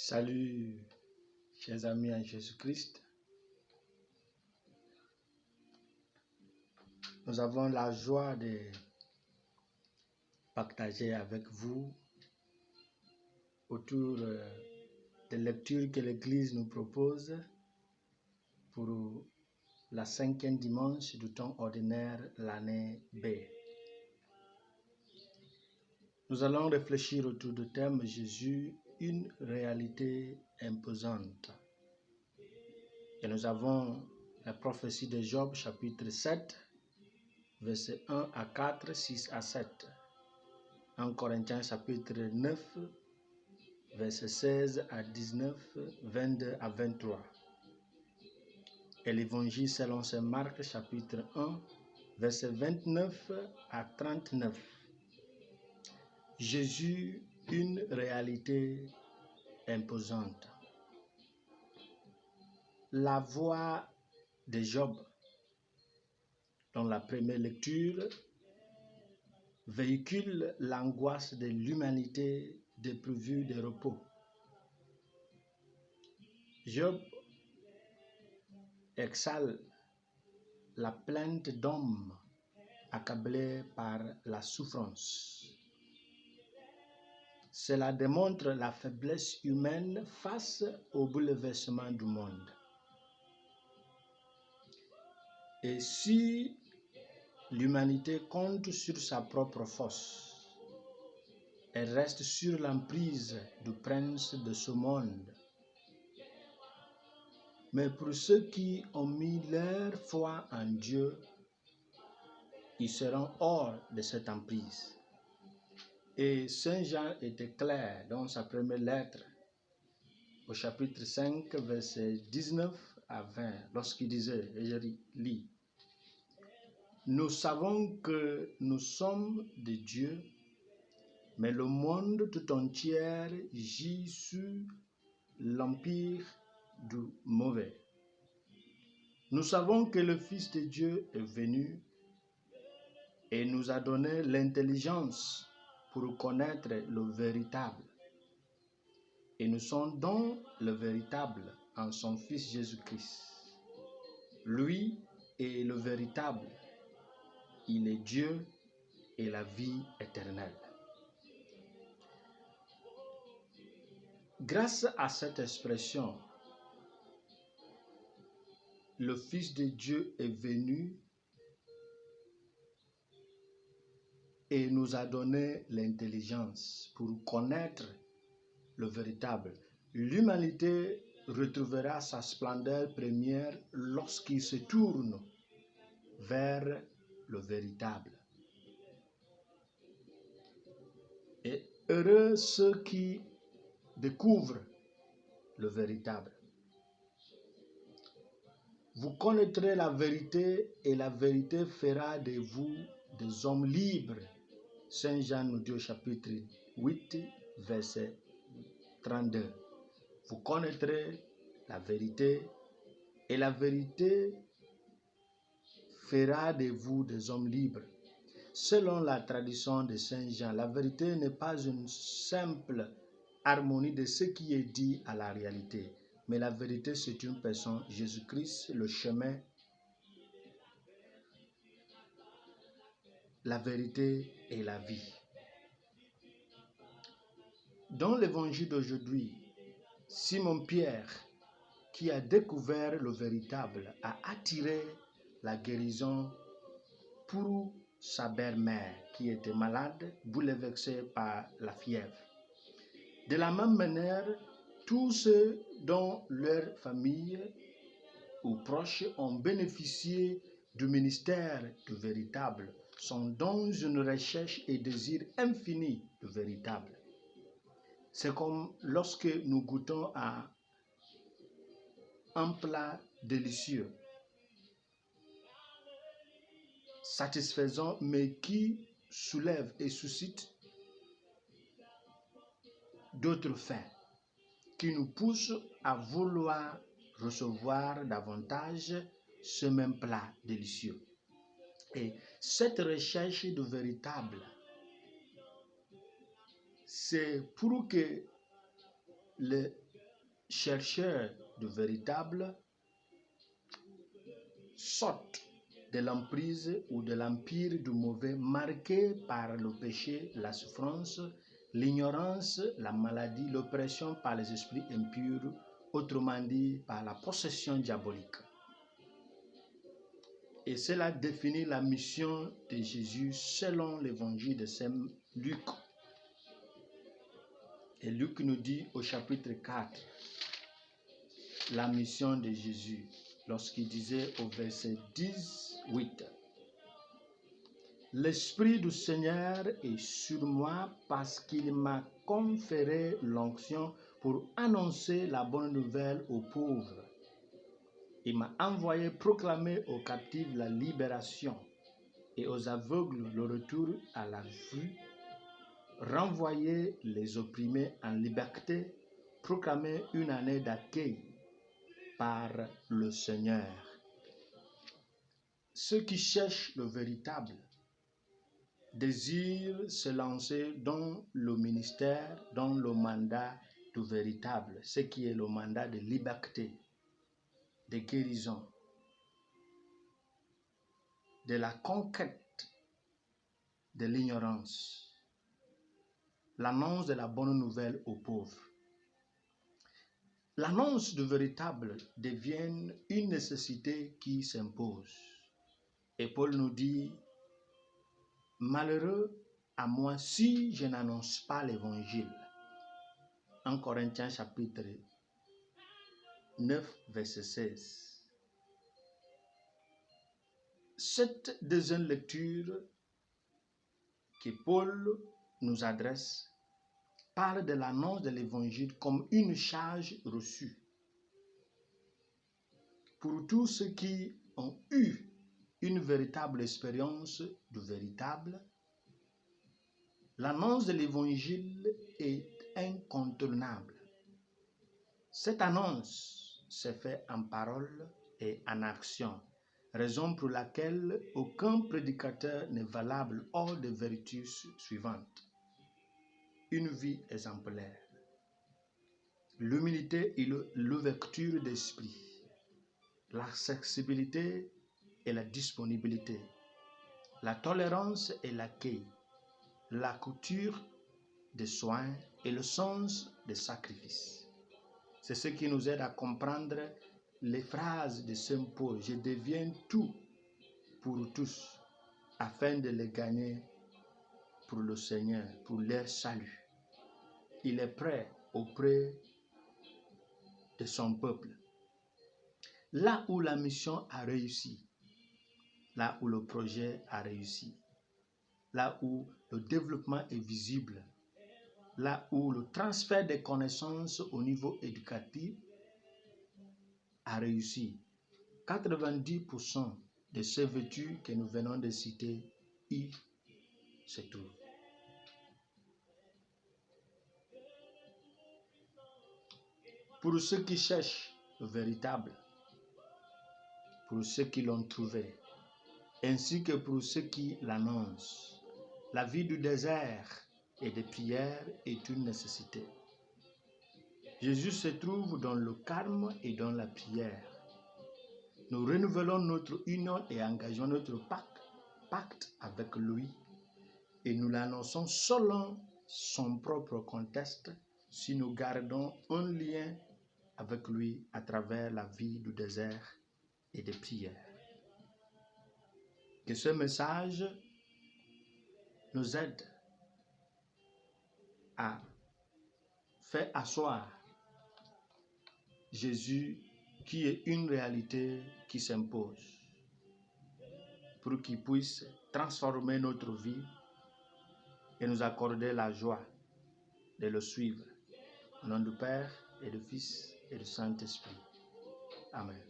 Salut, chers amis en Jésus-Christ. Nous avons la joie de partager avec vous autour des lectures que l'Église nous propose pour la 5e dimanche du temps ordinaire, l'année B. Nous allons réfléchir autour du thème Jésus, une réalité imposante. Et nous avons la prophétie de Job, chapitre 7, versets 1 à 4, 6 à 7. 1 Corinthiens, chapitre 9, versets 16 à 19, 22 à 23. Et l'Évangile selon saint Marc, chapitre 1, versets 29 à 39. Jésus, une réalité imposante. La voix de Job, dans la première lecture, véhicule l'angoisse de l'humanité dépourvue de repos. Job exhale la plainte d'hommes accablés par la souffrance. Cela démontre la faiblesse humaine face au bouleversement du monde. Et si l'humanité compte sur sa propre force, elle reste sur l'emprise du prince de ce monde. Mais pour ceux qui ont mis leur foi en Dieu, ils seront hors de cette emprise. Et Saint Jean était clair dans sa première lettre, au chapitre 5, versets 19 à 20, lorsqu'il disait, et je lis, « Nous savons que nous sommes de Dieu, mais le monde tout entier gît sous l'empire du mauvais. Nous savons que le Fils de Dieu est venu et nous a donné l'intelligence pour connaître le véritable. Et nous sommes donc le véritable en son Fils Jésus-Christ. Lui est le véritable. Il est Dieu et la vie éternelle. » Grâce à cette expression, le Fils de Dieu est venu et nous a donné l'intelligence pour connaître le véritable. L'humanité retrouvera sa splendeur première lorsqu'il se tourne vers le véritable. Et heureux ceux qui découvrent le véritable. Vous connaîtrez la vérité et la vérité fera de vous des hommes libres. Saint Jean nous dit au chapitre 8, verset 32. Vous connaîtrez la vérité et la vérité fera de vous des hommes libres. Selon la tradition de Saint Jean, la vérité n'est pas une simple harmonie de ce qui est dit à la réalité. Mais la vérité, c'est une personne, Jésus-Christ, le chemin, la vérité et la vie. Dans l'évangile d'aujourd'hui, Simon-Pierre, qui a découvert le véritable, a attiré la guérison pour sa belle-mère qui était malade, bouleversée par la fièvre. De la même manière, tous ceux dont leur famille ou proches ont bénéficié du ministère du véritable sont dans une recherche et désir infini du véritable. C'est comme lorsque nous goûtons à un plat délicieux, satisfaisant, mais qui soulève et suscite d'autres faim, qui nous poussent à vouloir recevoir davantage ce même plat délicieux. Et cette recherche du véritable, c'est pour que chercheurs de véritable sortent de l'emprise ou de l'empire du mauvais marqué par le péché, la souffrance, l'ignorance, la maladie, l'oppression par les esprits impurs, autrement dit par la possession diabolique. Et cela définit la mission de Jésus selon l'évangile de Saint Luc. Et Luc nous dit au chapitre 4, la mission de Jésus, lorsqu'il disait au verset 18, « L'Esprit du Seigneur est sur moi parce qu'il m'a conféré l'onction pour annoncer la bonne nouvelle aux pauvres. Il m'a envoyé proclamer aux captifs la libération et aux aveugles le retour à la vue, renvoyer les opprimés en liberté, proclamer une année d'accueil par le Seigneur. » Ceux qui cherchent le véritable désirent se lancer dans le ministère, dans le mandat du véritable, ce qui est le mandat de liberté, de guérison, de la conquête de l'ignorance, l'annonce de la bonne nouvelle aux pauvres. L'annonce du véritable devient une nécessité qui s'impose. Et Paul nous dit, « Malheureux à moi si je n'annonce pas l'évangile. » 1 Corinthiens chapitre 9, verset 16. Cette deuxième lecture que Paul nous adresse parle de l'annonce de l'évangile comme une charge reçue. Pour tous ceux qui ont eu une véritable expérience du véritable, l'annonce de l'évangile est incontournable. Cette annonce se fait en parole et en action, raison pour laquelle aucun prédicateur n'est valable hors des vertus suivantes. Une vie exemplaire, l'humilité et l'ouverture d'esprit, l'accessibilité et la disponibilité, la tolérance et l'accueil, la culture des soins et le sens des sacrifices. C'est ce qui nous aide à comprendre les phrases de Saint Paul. Je deviens tout pour tous, afin de les gagner pour le Seigneur, pour leur salut. Il est prêt auprès de son peuple. Là où la mission a réussi, là où le projet a réussi, là où le développement est visible, là où le transfert des connaissances au niveau éducatif a réussi, 90% de ces vertus que nous venons de citer y se trouvent. Pour ceux qui cherchent le véritable, pour ceux qui l'ont trouvé, ainsi que pour ceux qui l'annoncent, la vie du désert et des prières est une nécessité. Jésus se trouve dans le calme et dans la prière. Nous renouvelons notre union et engageons notre pacte avec lui et nous l'annonçons selon son propre contexte si nous gardons un lien avec lui à travers la vie du désert et des prières. Que ce message nous aide à faire asseoir Jésus qui est une réalité qui s'impose pour qu'il puisse transformer notre vie et nous accorder la joie de le suivre. Au nom du Père et du Fils et du Saint-Esprit. Amen.